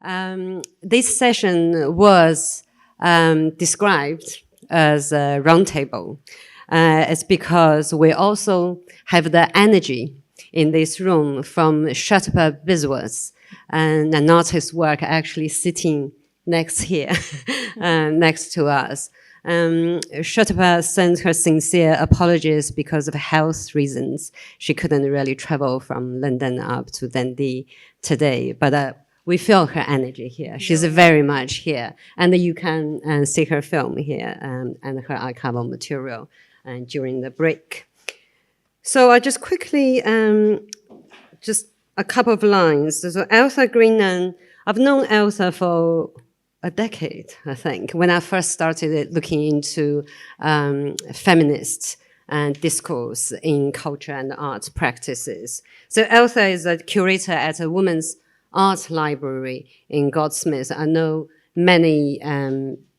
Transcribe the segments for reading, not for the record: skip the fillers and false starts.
This session was described as a roundtable. It's because we also have the energy in this room from Shatpa Biswas, and an artist's work actually sitting next here, next to us. Shatpa sends her sincere apologies because of health reasons. She couldn't really travel from London up to Dundee today, but we feel her energy here. She's very much here. And you can see her film here and her archival material during the break. So I just quickly, just a couple of lines. So Elsa Greenan, I've known Elsa for a decade, I think, when I first started looking into feminist discourse in culture and art practices. So Elsa is a curator at a women's art library in Goldsmiths. I know many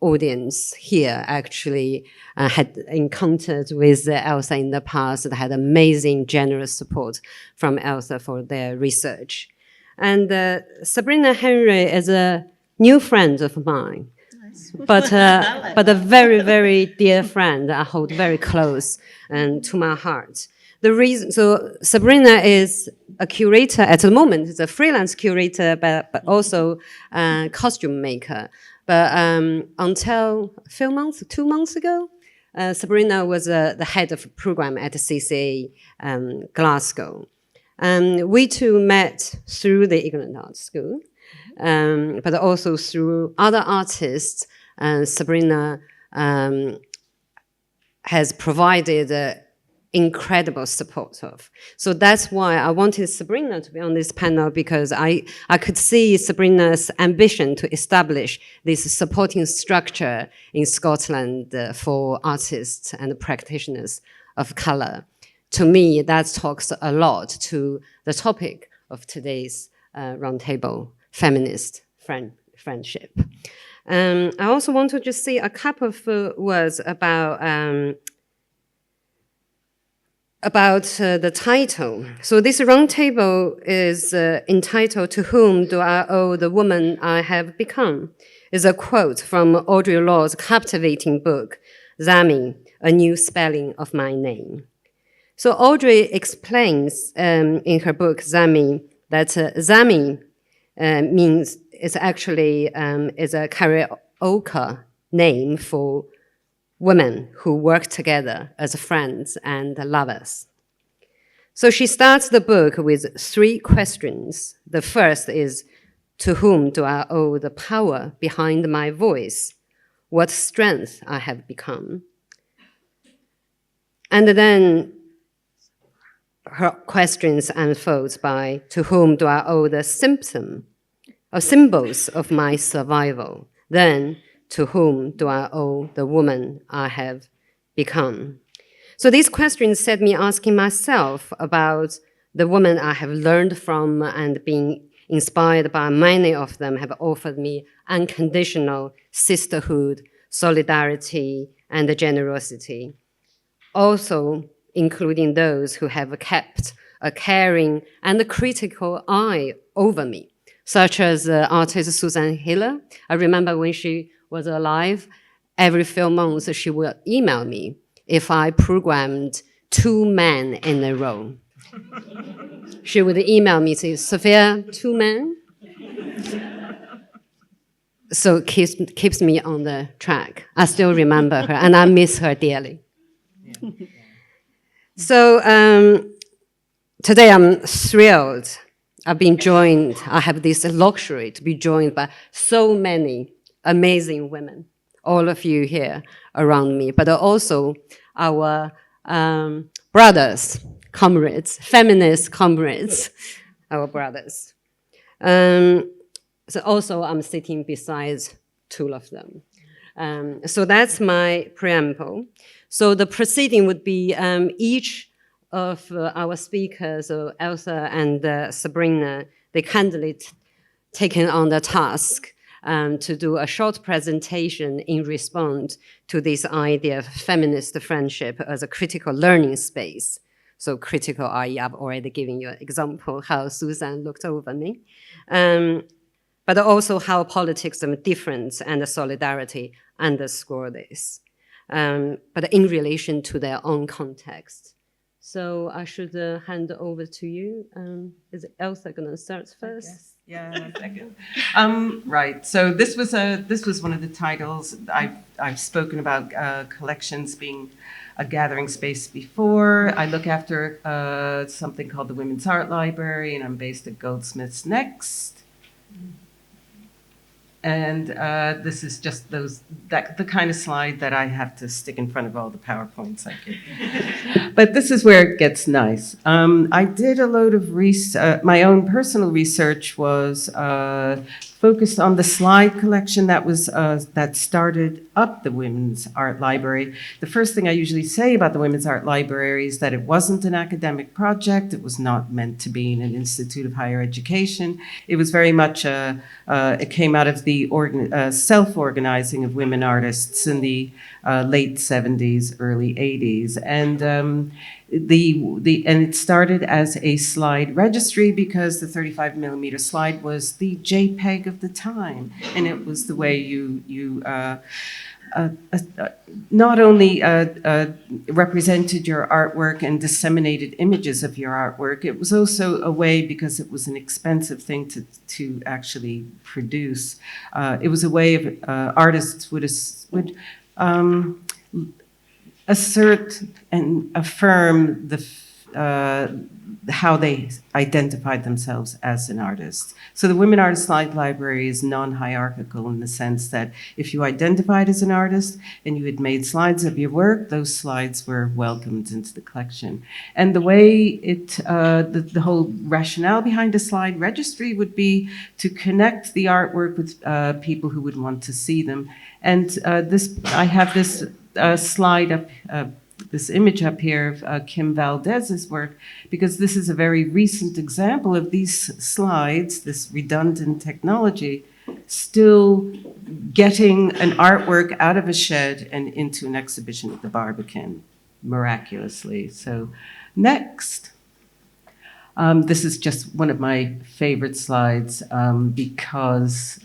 audience here actually had encountered with Elsa in the past, that had amazing generous support from Elsa for their research. And Sabrina Henry is a new friend of mine, but a very, very dear friend I hold very close and to my heart. The reason, so Sabrina is a curator at the moment. Is a freelance curator, but also a costume maker. But until a few months, 2 months ago, Sabrina was the head of a program at the CCA Glasgow. We two met through the Ignorant Art School, but also through other artists. Sabrina has provided incredible support of. So that's why I wanted Sabrina to be on this panel, because I could see Sabrina's ambition to establish this supporting structure in Scotland for artists and practitioners of color. To me, that talks a lot to the topic of today's roundtable, feminist friendship. I also want to just say a couple of words about the title. So this roundtable is entitled "To Whom Do I Owe the Woman I Have Become?" Is a quote from Audre Lorde's captivating book, Zami, A New Spelling of My Name. So Audre explains in her book, Zami, that Zami means, it's actually is a karaoke name for women who work together as friends and lovers. So she starts the book with 3 questions. The first is, to whom do I owe the power behind my voice? What strength I have become? And then her questions unfolds by, to whom do I owe the symbols of my survival? Then, to whom do I owe the woman I have become? So these questions set me asking myself about the women I have learned from, and being inspired by. Many of them have offered me unconditional sisterhood, solidarity, and generosity. Also, including those who have kept a caring and a critical eye over me, such as artist Susan Hiller. I remember when she was alive, every few months she would email me if I programmed 2 men in a row. She would email me, say, Sophia, 2 men? So it keeps me on the track. I still remember her, and I miss her dearly. Yeah. So today I'm thrilled. I have this luxury to be joined by so many amazing women, all of you here around me, but also our brothers, comrades, feminist comrades, our brothers. So also I'm sitting beside 2 of them. So that's my preamble. So the proceeding would be each of our speakers, so Elsa and Sabrina, they kindly taken on the task to do a short presentation in response to this idea of feminist friendship as a critical learning space. So critical, i.e. I've already given you an example how Susan looked over me. But but also how politics and difference and solidarity underscore this, but in relation to their own context. So I should hand over to you. Is Elsa going to start first? Yeah, a second. Right. So this was one of the titles. I've spoken about collections being a gathering space before. I look after something called the Women's Art Library, and I'm based at Goldsmiths Next. And this is just the kind of slide that I have to stick in front of all the PowerPoints I give. But this is where it gets nice. I did a load of my own personal research was focused on the slide collection that started up the Women's Art Library. The first thing I usually say about the Women's Art Library is that it wasn't an academic project. It was not meant to be in an institute of higher education. It was very much it came out of the self-organizing of women artists in the late 70s, early 80s. And and it started as a slide registry because the 35 millimeter slide was the JPEG of the time, and it was the way you not only represented your artwork and disseminated images of your artwork, it was also a way, because it was an expensive thing to actually produce, it was a way of artists would assert and affirm how they identified themselves as an artist. So the Women Artist Slide Library is non-hierarchical in the sense that if you identified as an artist and you had made slides of your work, those slides were welcomed into the collection. And the way the whole rationale behind a slide registry would be to connect the artwork with people who would want to see them. And I have this slide up, this image up here of Kim Valdez's work, because this is a very recent example of these slides, this redundant technology, still getting an artwork out of a shed and into an exhibition at the Barbican, miraculously. So next. This is just one of my favorite slides because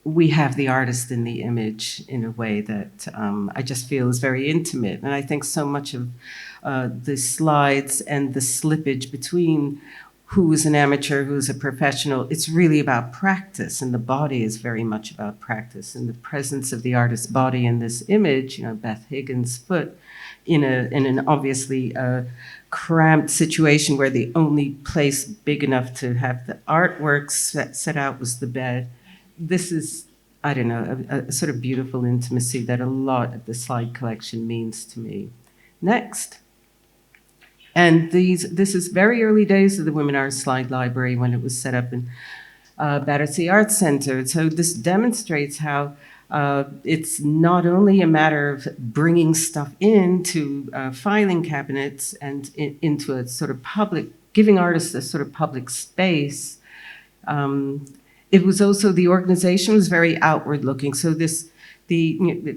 we have the artist in the image in a way that I just feel is very intimate. And I think so much of the slides and the slippage between who is an amateur, who's a professional, it's really about practice, and the body is very much about practice. And the presence of the artist's body in this image, Beth Higgins' foot, in an obviously cramped situation where the only place big enough to have the artwork set out was the bed. This is, I don't know, a sort of beautiful intimacy that a lot of the slide collection means to me. Next. And this is very early days of the Women Art Slide Library when it was set up in Battersea Arts Centre. So this demonstrates how it's not only a matter of bringing stuff into filing cabinets and into a sort of public, giving artists a sort of public space. It was also, the organization was very outward looking. So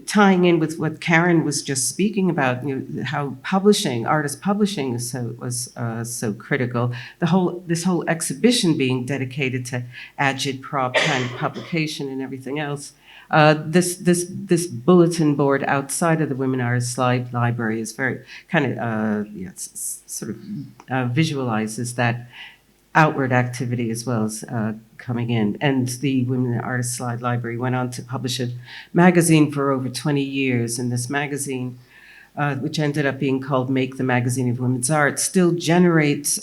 tying in with what Karen was just speaking about, how artist publishing was so critical. This whole exhibition being dedicated to agitprop kind of publication and everything else. This bulletin board outside of the Women Artist Slide Library is very kind of sort of visualizes that outward activity as well as coming in. And the Women Artist Slide Library went on to publish a magazine for over 20 years. And this magazine, which ended up being called Make the Magazine of Women's Art, still generates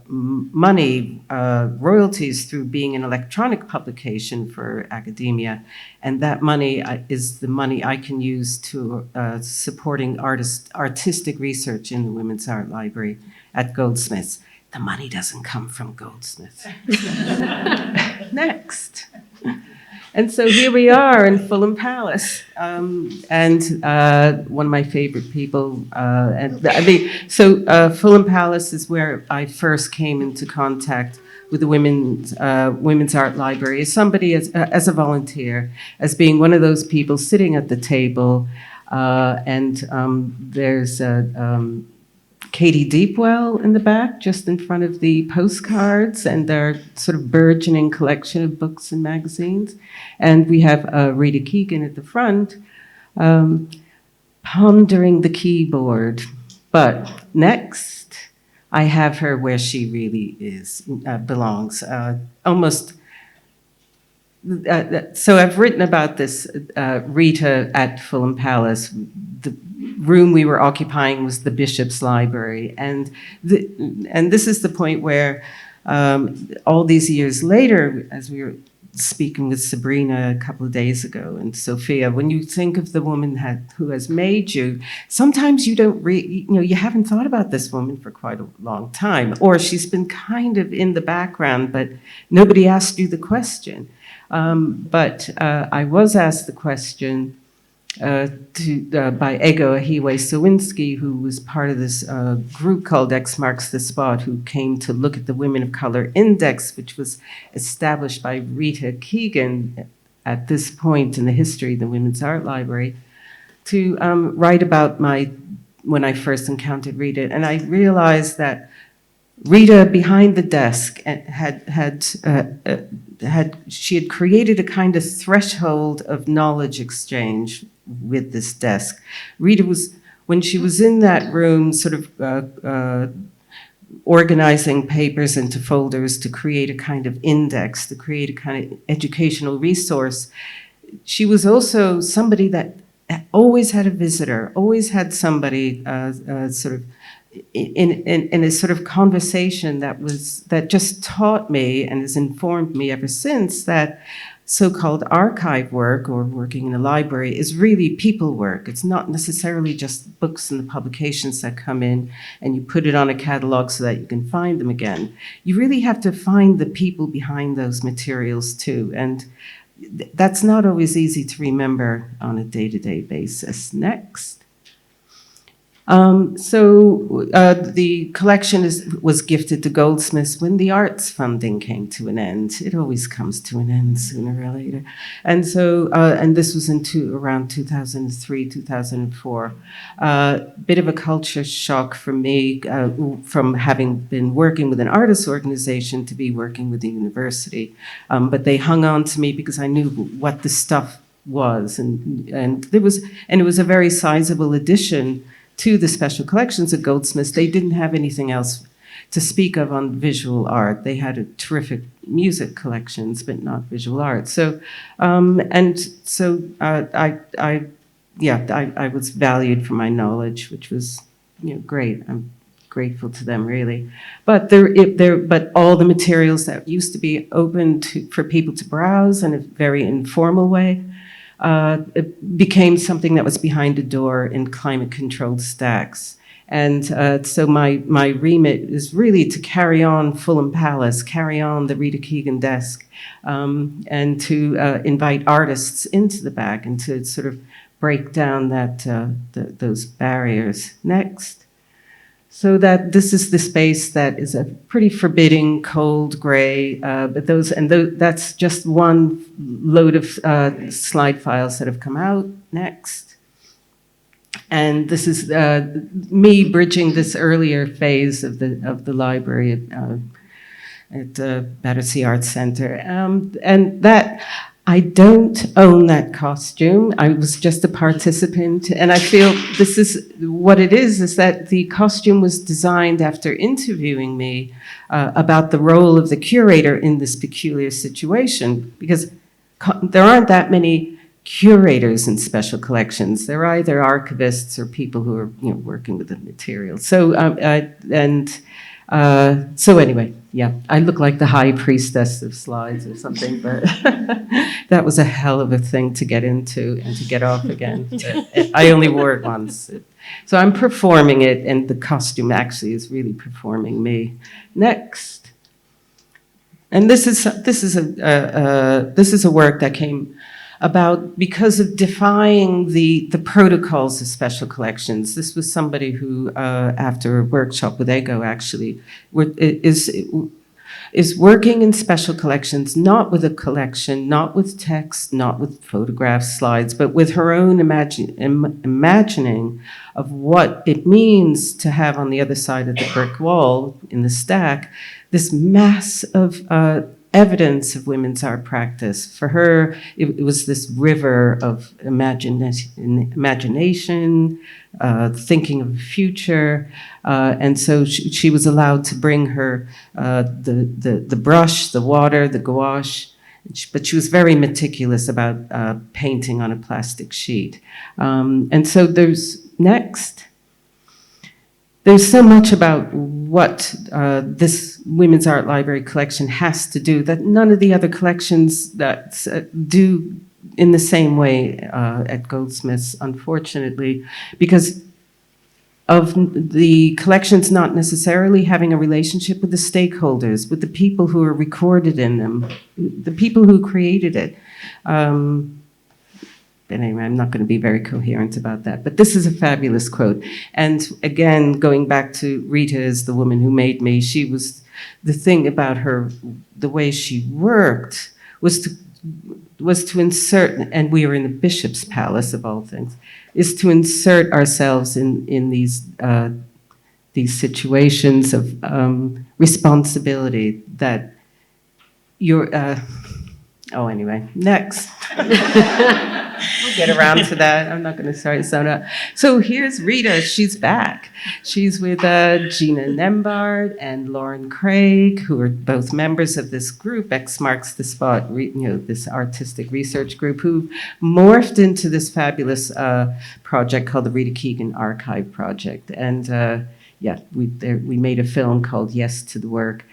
money, royalties through being an electronic publication for academia. And that money is the money I can use to supporting artistic research in the Women's Art Library at Goldsmiths. The money doesn't come from Goldsmiths. Next. And so here we are in Fulham Palace. And one of my favorite people. Fulham Palace is where I first came into contact with the Women's Art Library as somebody, as a volunteer, as being one of those people sitting at the table. There's Katie Deepwell in the back, just in front of the postcards and their sort of burgeoning collection of books and magazines. And we have Rita Keegan at the front, pondering the keyboard. But next, I have her where she really belongs. So I've written about this Rita at Fulham Palace. The room we were occupying was the Bishop's Library, and this is the point where all these years later, as we were speaking with Sabrina a couple of days ago and Sophia, when you think of the woman who has made you, sometimes you don't you haven't thought about this woman for quite a long time, or she's been kind of in the background, but nobody asked you the question. But I was asked the question by Ego Ahiwe-Sawinski, who was part of this group called X Marks the Spot, who came to look at the Women of Color Index, which was established by Rita Keegan at this point in the history of the Women's Art Library, to write about when I first encountered Rita. And I realized that Rita, behind the desk, she had created a kind of threshold of knowledge exchange with this desk. Rita when she was in that room, sort of organizing papers into folders to create a kind of index, to create a kind of educational resource, she was also somebody that always had a visitor, always had somebody sort of in a sort of conversation that just taught me and has informed me ever since that so-called archive work, or working in a library, is really people work. It's not necessarily just books and the publications that come in and you put it on a catalog so that you can find them again. You really have to find the people behind those materials too, and that's not always easy to remember on a day-to-day basis. Next. The collection was gifted to Goldsmiths when the arts funding came to an end. It always comes to an end sooner or later. And so, and this was around 2003, 2004. Bit of a culture shock for me from having been working with an artists organization to be working with the university. But they hung on to me because I knew what the stuff was. And it was a very sizable addition to the special collections at Goldsmiths. They didn't have anything else to speak of on visual art. They had a terrific music collections, but not visual art. So, I was valued for my knowledge, which was, great. I'm grateful to them, really. But but all the materials that used to be open for people to browse in a very informal way, it became something that was behind a door in climate-controlled stacks. And so my remit is really to carry on Fulham Palace, carry on the Rita Keegan desk, and to invite artists into the back and to sort of break down those barriers. Next. So that this is the space that is a pretty forbidding, cold gray, but that's just one load of slide files that have come out. Next. And this is me bridging this earlier phase of the library at Battersea Arts Center. And that, I don't own that costume. I was just a participant, and I feel this is what it is that the costume was designed after interviewing me about the role of the curator in this peculiar situation, because there aren't that many curators in special collections. They're either archivists or people who are working with the material. So so anyway, yeah, I look like the high priestess of slides or something, but that was a hell of a thing to get into and to get off again. I only wore it once. So I'm performing it, and the costume actually is really performing me. Next. And this is a work that came about because of defying the protocols of special collections. This was somebody who, after a workshop with Ego, actually, is working in special collections, not with a collection, not with text, not with photographs, slides, but with her own imagining of what it means to have on the other side of the brick wall in the stack this mass of evidence of women's art practice. For her, it was this river of imagination, thinking of the future, and so she was allowed to bring her the brush, the water, the gouache, but she was very meticulous about painting on a plastic sheet. And so there's so much about what this Women's Art Library collection has to do that none of the other collections that do in the same way at Goldsmiths, unfortunately, because of the collections not necessarily having a relationship with the stakeholders, with the people who are recorded in them, the people who created it. But anyway, I'm not going to be very coherent about that. But this is a fabulous quote. And again, going back to Rita as the woman who made me, she was, the thing about her, the way she worked was to insert, and we are in the Bishop's Palace of all things, is to insert ourselves in these situations of responsibility that you're, oh, anyway, next. We'll get around to that. I'm not going to start this out. So here's Rita. She's back. She's with Gina Nembard and Lauren Craig, who are both members of this group, X Marks the Spot, this artistic research group, who morphed into this fabulous project called the Rita Keegan Archive Project. And we made a film called Yes to the Work,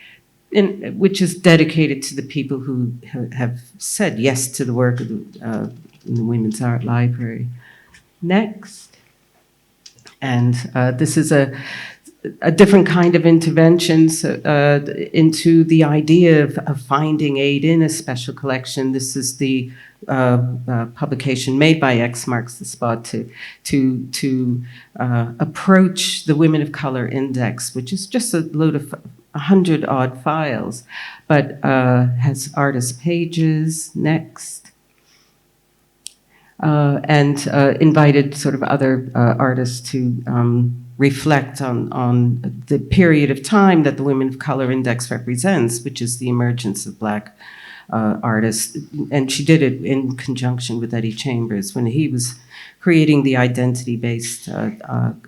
which is dedicated to the people who have said yes to the work of in the Women's Art Library. Next. And this is a different kind of intervention into the idea of finding aid in a special collection. This is the publication made by X Marks the Spot to approach the Women of Color Index, which is just a load of 100-odd files, but has artist pages. Next. And invited sort of other artists to reflect on the period of time that the Women of Color Index represents, which is the emergence of Black artists. And she did it in conjunction with Eddie Chambers when he was creating the identity-based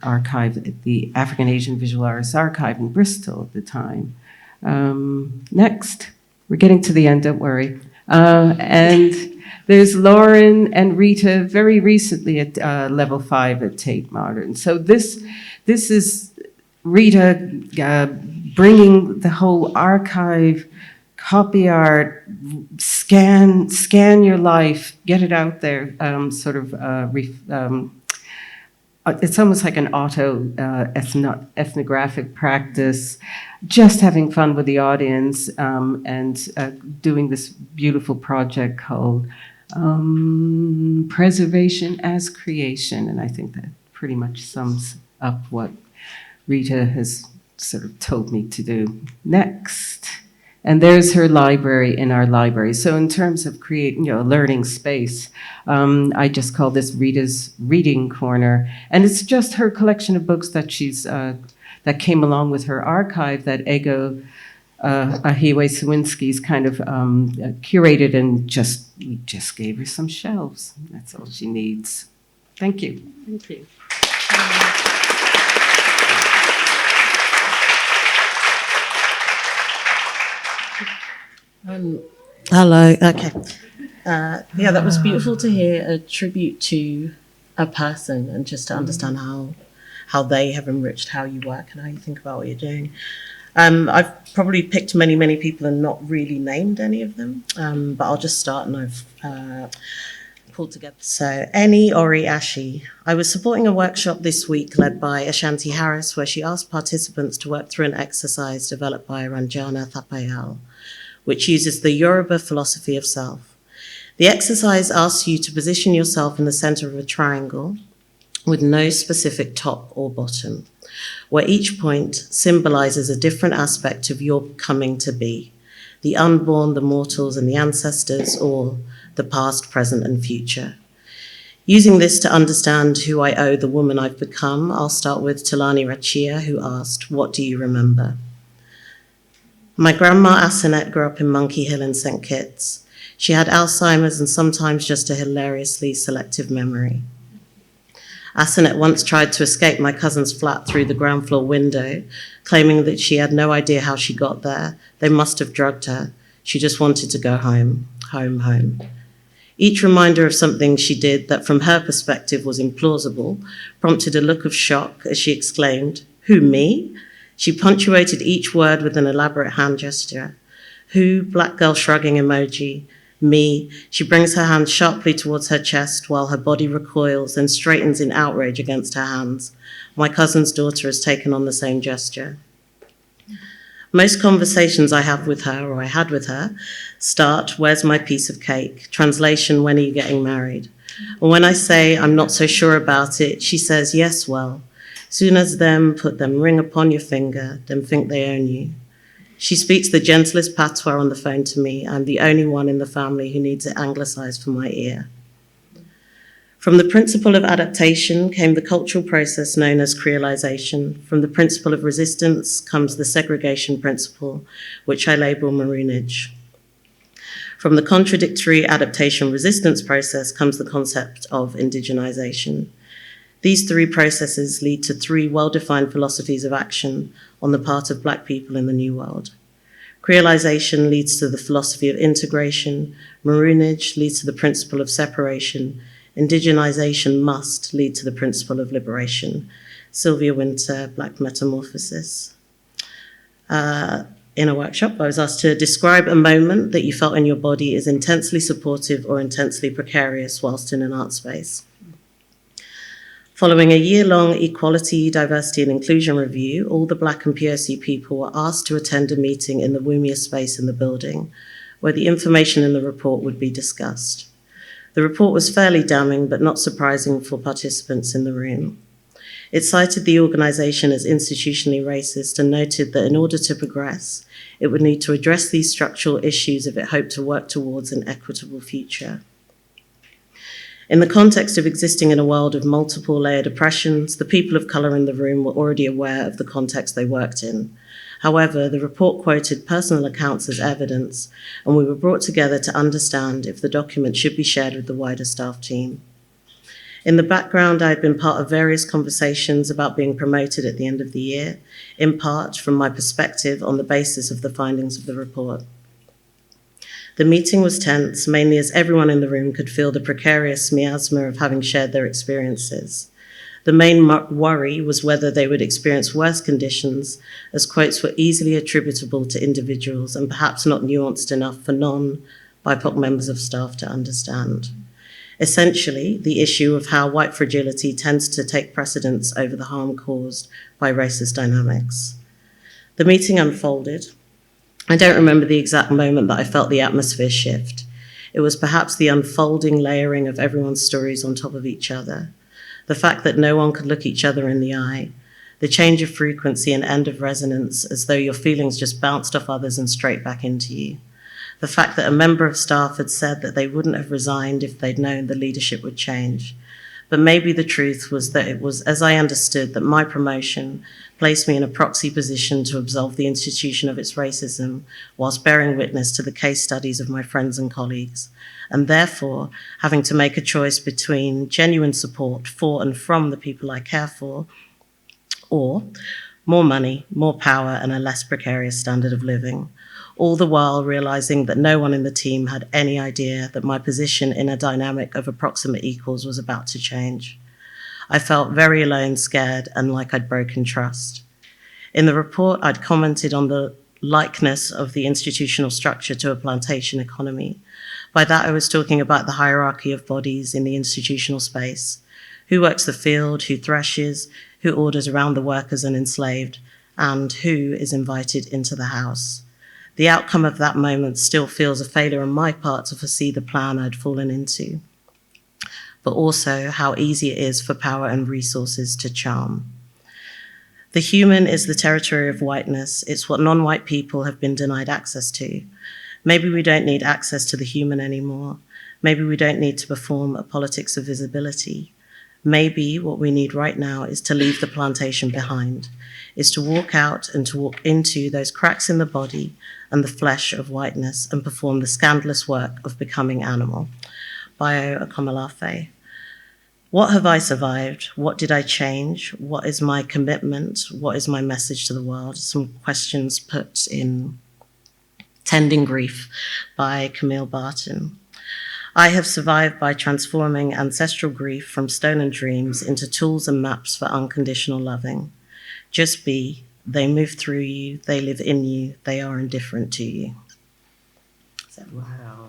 archive at the African Asian Visual Artists Archive in Bristol at the time. Next. We're getting to the end, don't worry. And there's Lauren and Rita very recently at level 5 at Tate Modern. So this is Rita bringing the whole archive, copy art, scan your life, get it out there, it's almost like an ethnographic practice, just having fun with the audience, and doing this beautiful project called Preservation as Creation. And I think that pretty much sums up what Rita has sort of told me to do. Next. And there's her library in our library. So in terms of creating, a learning space, I just call this Rita's Reading Corner. And it's just her collection of books that she's, that came along with her archive that Ego Ahiwe Sawinski's kind of curated, and we just gave her some shelves. That's all she needs. Thank you. Thank you. Hello. Okay. Yeah, that was beautiful to hear a tribute to a person, and just to understand how they have enriched how you work and how you think about what you're doing. I've probably picked many people and not really named any of them, but I'll just start, and I've pulled together. So, Eni Ori Ashi. I was supporting a workshop this week led by Ashanti Harris, where she asked participants to work through an exercise developed by Ranjana Thapayal, which uses the Yoruba philosophy of self. The exercise asks you to position yourself in the center of a triangle with no specific top or bottom, where each point symbolizes a different aspect of your coming to be, the unborn, the mortals, and the ancestors, all, the past, present, and future. Using this to understand who I owe the woman I've become, I'll start with Talani Rachia, who asked, "What do you remember?" My grandma Asenet grew up in Monkey Hill in St. Kitts. She had Alzheimer's and sometimes just a hilariously selective memory. Asenet once tried to escape my cousin's flat through the ground floor window, claiming that she had no idea how she got there. They must have drugged her. She just wanted to go home, home, home. Each reminder of something she did that from her perspective was implausible prompted a look of shock as she exclaimed, "Who, me?" She punctuated each word with an elaborate hand gesture. "Who?" Black girl shrugging emoji. "Me." She brings her hand sharply towards her chest while her body recoils, then straightens in outrage against her hands. My cousin's daughter has taken on the same gesture. Most conversations I have with her, or I had with her, start, "Where's my piece of cake?" Translation, "When are you getting married?" And when I say I'm not so sure about it, she says, "Yes, well, soon as them put them ring upon your finger, them think they own you." She speaks the gentlest patois on the phone to me. I'm the only one in the family who needs it anglicized for my ear. From the principle of adaptation came the cultural process known as creolization. From the principle of resistance comes the segregation principle, which I label maroonage. From the contradictory adaptation resistance process comes the concept of indigenization. These three processes lead to three well-defined philosophies of action on the part of Black people in the New World. Creolization leads to the philosophy of integration, maroonage leads to the principle of separation, indigenization must lead to the principle of liberation. Sylvia Winter, Black Metamorphosis. In a workshop, I was asked to describe a moment that you felt in your body is intensely supportive or intensely precarious whilst in an art space. Following a year-long equality, diversity and inclusion review, all the Black and POC people were asked to attend a meeting in the Wumia space in the building, where the information in the report would be discussed. The report was fairly damning, but not surprising for participants in the room. It cited the organization as institutionally racist and noted that in order to progress, it would need to address these structural issues if it hoped to work towards an equitable future. In the context of existing in a world of multiple layered oppressions, the people of color in the room were already aware of the context they worked in. However, the report quoted personal accounts as evidence, and we were brought together to understand if the document should be shared with the wider staff team. In the background, I had been part of various conversations about being promoted at the end of the year, in part from my perspective on the basis of the findings of the report. The meeting was tense, mainly as everyone in the room could feel the precarious miasma of having shared their experiences. The main worry was whether they would experience worse conditions, as quotes were easily attributable to individuals and perhaps not nuanced enough for non-BIPOC members of staff to understand. Essentially, the issue of how white fragility tends to take precedence over the harm caused by racist dynamics. The meeting unfolded. I don't remember the exact moment that I felt the atmosphere shift. It was perhaps the unfolding layering of everyone's stories on top of each other, the fact that no one could look each other in the eye, the change of frequency and end of resonance as though your feelings just bounced off others and straight back into you, the fact that a member of staff had said that they wouldn't have resigned if they'd known the leadership would change. But maybe the truth was that it was, as I understood, that my promotion placed me in a proxy position to absolve the institution of its racism whilst bearing witness to the case studies of my friends and colleagues, and therefore having to make a choice between genuine support for and from the people I care for, or more money, more power, and a less precarious standard of living, all the while realizing that no one in the team had any idea that my position in a dynamic of approximate equals was about to change. I felt very alone, scared, and like I'd broken trust. In the report, I'd commented on the likeness of the institutional structure to a plantation economy. By that, I was talking about the hierarchy of bodies in the institutional space. Who works the field, who threshes, who orders around the workers and enslaved, and who is invited into the house. The outcome of that moment still feels a failure on my part to foresee the plan I'd fallen into, but also how easy it is for power and resources to charm. The human is the territory of whiteness. It's what non-white people have been denied access to. Maybe we don't need access to the human anymore. Maybe we don't need to perform a politics of visibility. Maybe what we need right now is to leave the plantation behind, is to walk out and to walk into those cracks in the body and the flesh of whiteness and perform the scandalous work of becoming animal. Bio Akomolafe. What have I survived? What did I change? What is my commitment? What is my message to the world? Some questions put in Tending Grief by Camille Barton. I have survived by transforming ancestral grief from stolen dreams into tools and maps for unconditional loving. Just be. They move through you. They live in you. They are indifferent to you. So, Wow.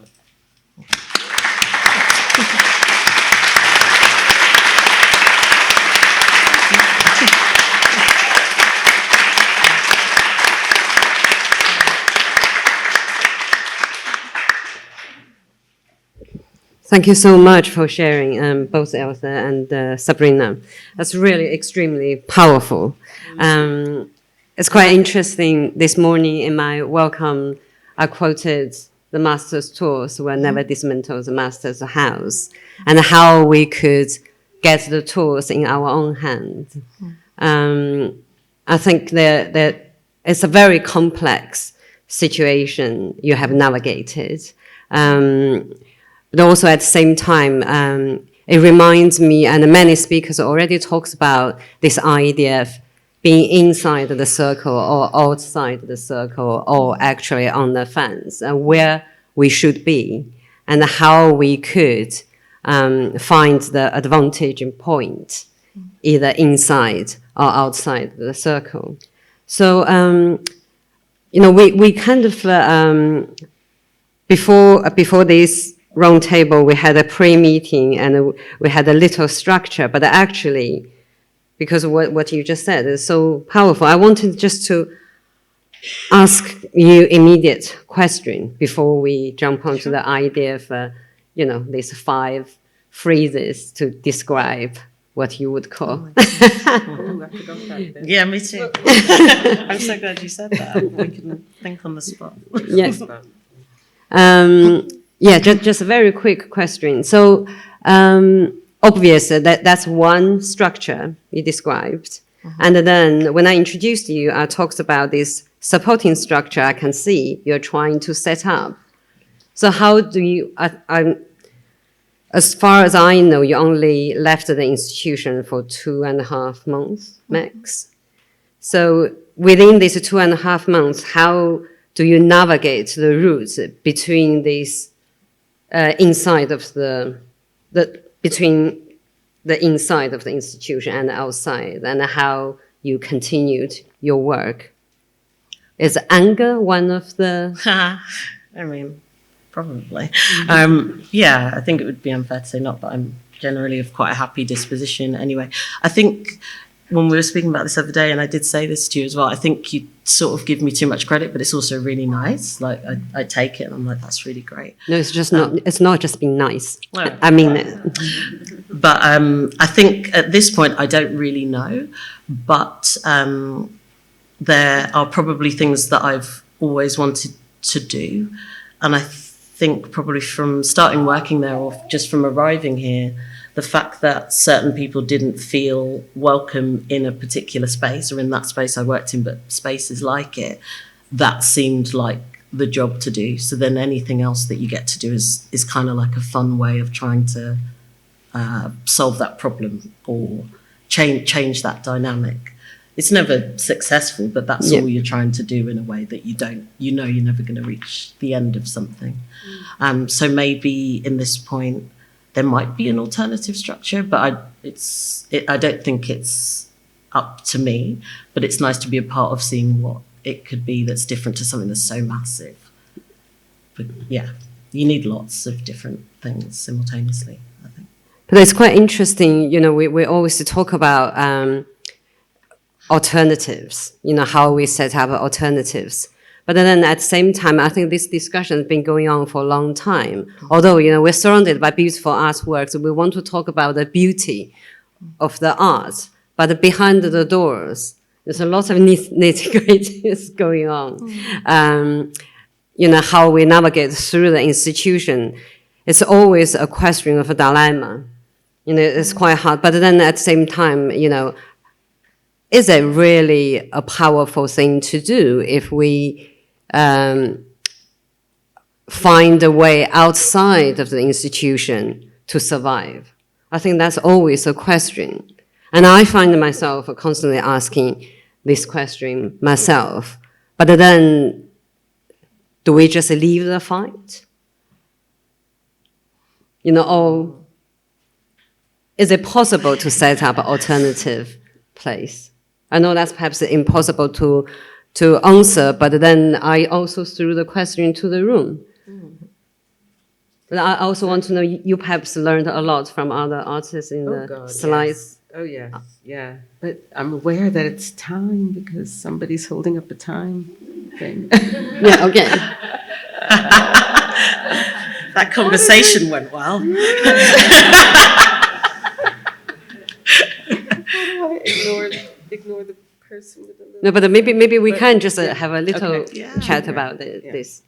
Thank you so much for sharing, both Elsa and Sabrina. That's really extremely powerful. It's quite interesting. This morning in my welcome, I quoted the master's tools will never dismantle the master's house, and how we could get the tools in our own hand. I think that it's a very complex situation you have navigated. But also at the same time, it reminds me, and many speakers already talks about this idea of being inside the circle or outside the circle or actually on the fence, and where we should be and how we could find the advantage point either inside or outside the circle. So, we kind of, before this round table, we had a pre-meeting and we had a little structure, but actually, because what you just said is so powerful, I wanted just to ask you immediate question before we jump onto the idea of, these 5 phrases to describe what you would call. Oh, I forgot that bit. yeah, me too. I'm so glad you said that. We can think on the spot. Yes. Just a very quick question. So, obviously, that's one structure you described. And then when I introduced you, I talked about this supporting structure I can see you're trying to set up. So how do you, as far as I know, you only left the institution for 2.5 months max. So within these 2.5 months, how do you navigate the routes between these inside of between the inside of the institution and the outside, and how you continued your work? Is anger one of the? I mean, probably. Yeah, I think it would be unfair to say not, but I'm generally of quite a happy disposition anyway. I think when we were speaking about this other day, and I did say this to you as well, I think you sort of give me too much credit, but it's also really nice. Like I take it and I'm like, that's really great. No, it's just not. It's not just being nice. Well, I mean it. But I think at this point I don't really know. But there are probably things that I've always wanted to do, and I think probably from starting working there or just from arriving here, the fact that certain people didn't feel welcome in a particular space or in that space I worked in, but spaces like it, that seemed like the job to do. So then anything else that you get to do is kind of like a fun way of trying to solve that problem or change that dynamic. It's never successful, but that's all you're trying to do in a way that you're never going to reach the end of something. So maybe in this point, there might be an alternative structure, but I don't think it's up to me. But it's nice to be a part of seeing what it could be that's different to something that's so massive. But yeah, you need lots of different things simultaneously, I think. But it's quite interesting, we always talk about alternatives, how we set up alternatives. But then at the same time, I think this discussion has been going on for a long time. Although, we're surrounded by beautiful artworks, we want to talk about the beauty of the art. But behind the doors, there's a lot of nitty-gritties going on. how we navigate through the institution, it's always a question of a dilemma. It's quite hard. But then at the same time, is it really a powerful thing to do if we find a way outside of the institution to survive? I think that's always a question. And I find myself constantly asking this question myself. But then, do we just leave the fight? Or is it possible to set up an alternative place? I know that's perhaps impossible to answer, but then I also threw the question to the room. But I also want to know, you perhaps learned a lot from other artists in the slides. Yes. Oh, yes, yeah. But I'm aware that it's time because somebody's holding up a time thing. Yeah, okay. That conversation went well. How do I ignore the person with the little... No, but maybe we can just have a little chat about this.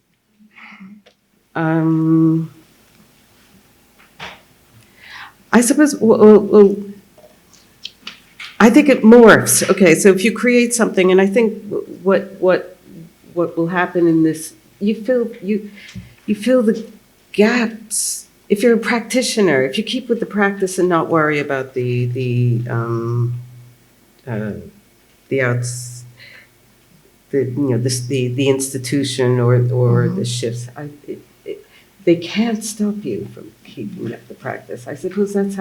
I suppose, I think it morphs. Okay, so if you create something, and I think what will happen in this, you fill the gaps. If you're a practitioner, if you keep with the practice and not worry about the institution or the shifts, they can't stop you from keeping up the practice. I suppose that's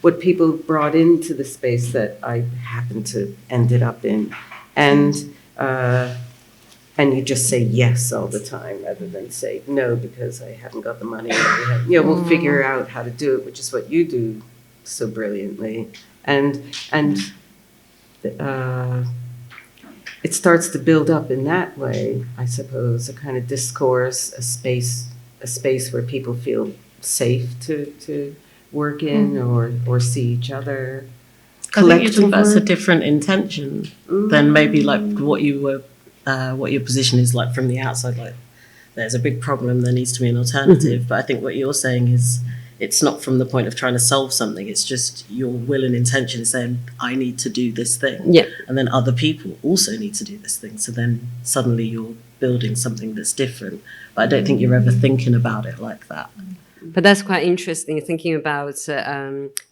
what people brought into the space that I happened to ended up in, and you just say yes all the time rather than say no because I haven't got the money. We'll figure out how to do it, which is what you do so brilliantly, and it starts to build up in that way. I suppose a kind of discourse, a space where people feel safe to work in or see each other. I think you think that's a different intention than maybe like what your position is like from the outside. Like, there's a big problem, there needs to be an alternative. But I think what you're saying is it's not from the point of trying to solve something. It's just your will and intention saying, I need to do this thing. Yeah. And then other people also need to do this thing. So then suddenly you're building something that's different. But I don't think you're ever thinking about it like that. But that's quite interesting, thinking about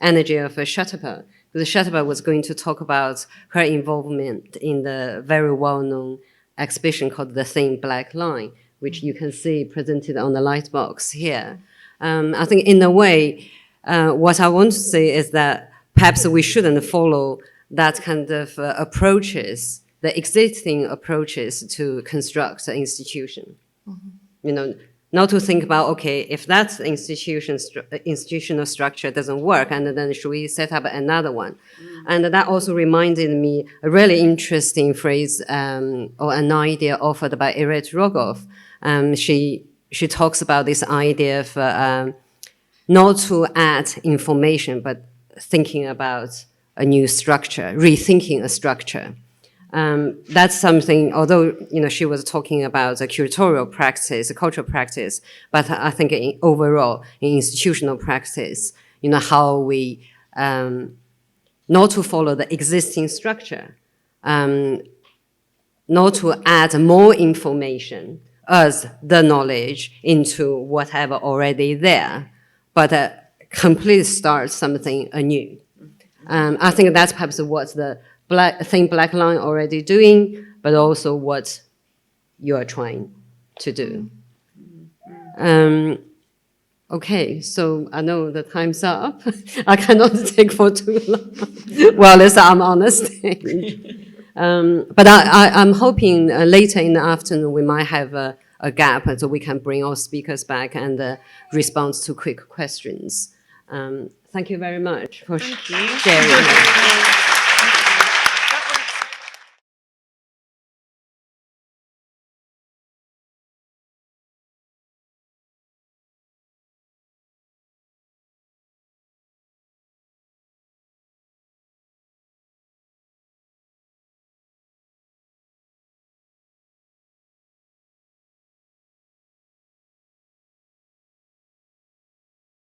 energy of Shatterpa. Because Shatterpa was going to talk about her involvement in the very well-known exhibition called The Thin Black Line, which you can see presented on the light box here. I think in a way, what I want to say is that perhaps we shouldn't follow that kind of approaches, the existing approaches to construct an institution. Not to think about, okay, if that institutional structure doesn't work, and then should we set up another one? And that also reminded me a really interesting phrase or an idea offered by Irit Rogov. She talks about this idea of not to add information, but thinking about a new structure, rethinking a structure. That's something, although, she was talking about a curatorial practice, a cultural practice, but I think overall, in institutional practice, how we, not to follow the existing structure, not to add more information as the knowledge into whatever already there, but completely start something anew. I think that's perhaps what the Thin Black Line already doing, but also what you are trying to do. Okay, so I know the time's up. I cannot take for too long. Well, at least I'm on the stage. But I'm hoping later in the afternoon we might have a gap so we can bring all speakers back and respond to quick questions. Thank you very much for sharing.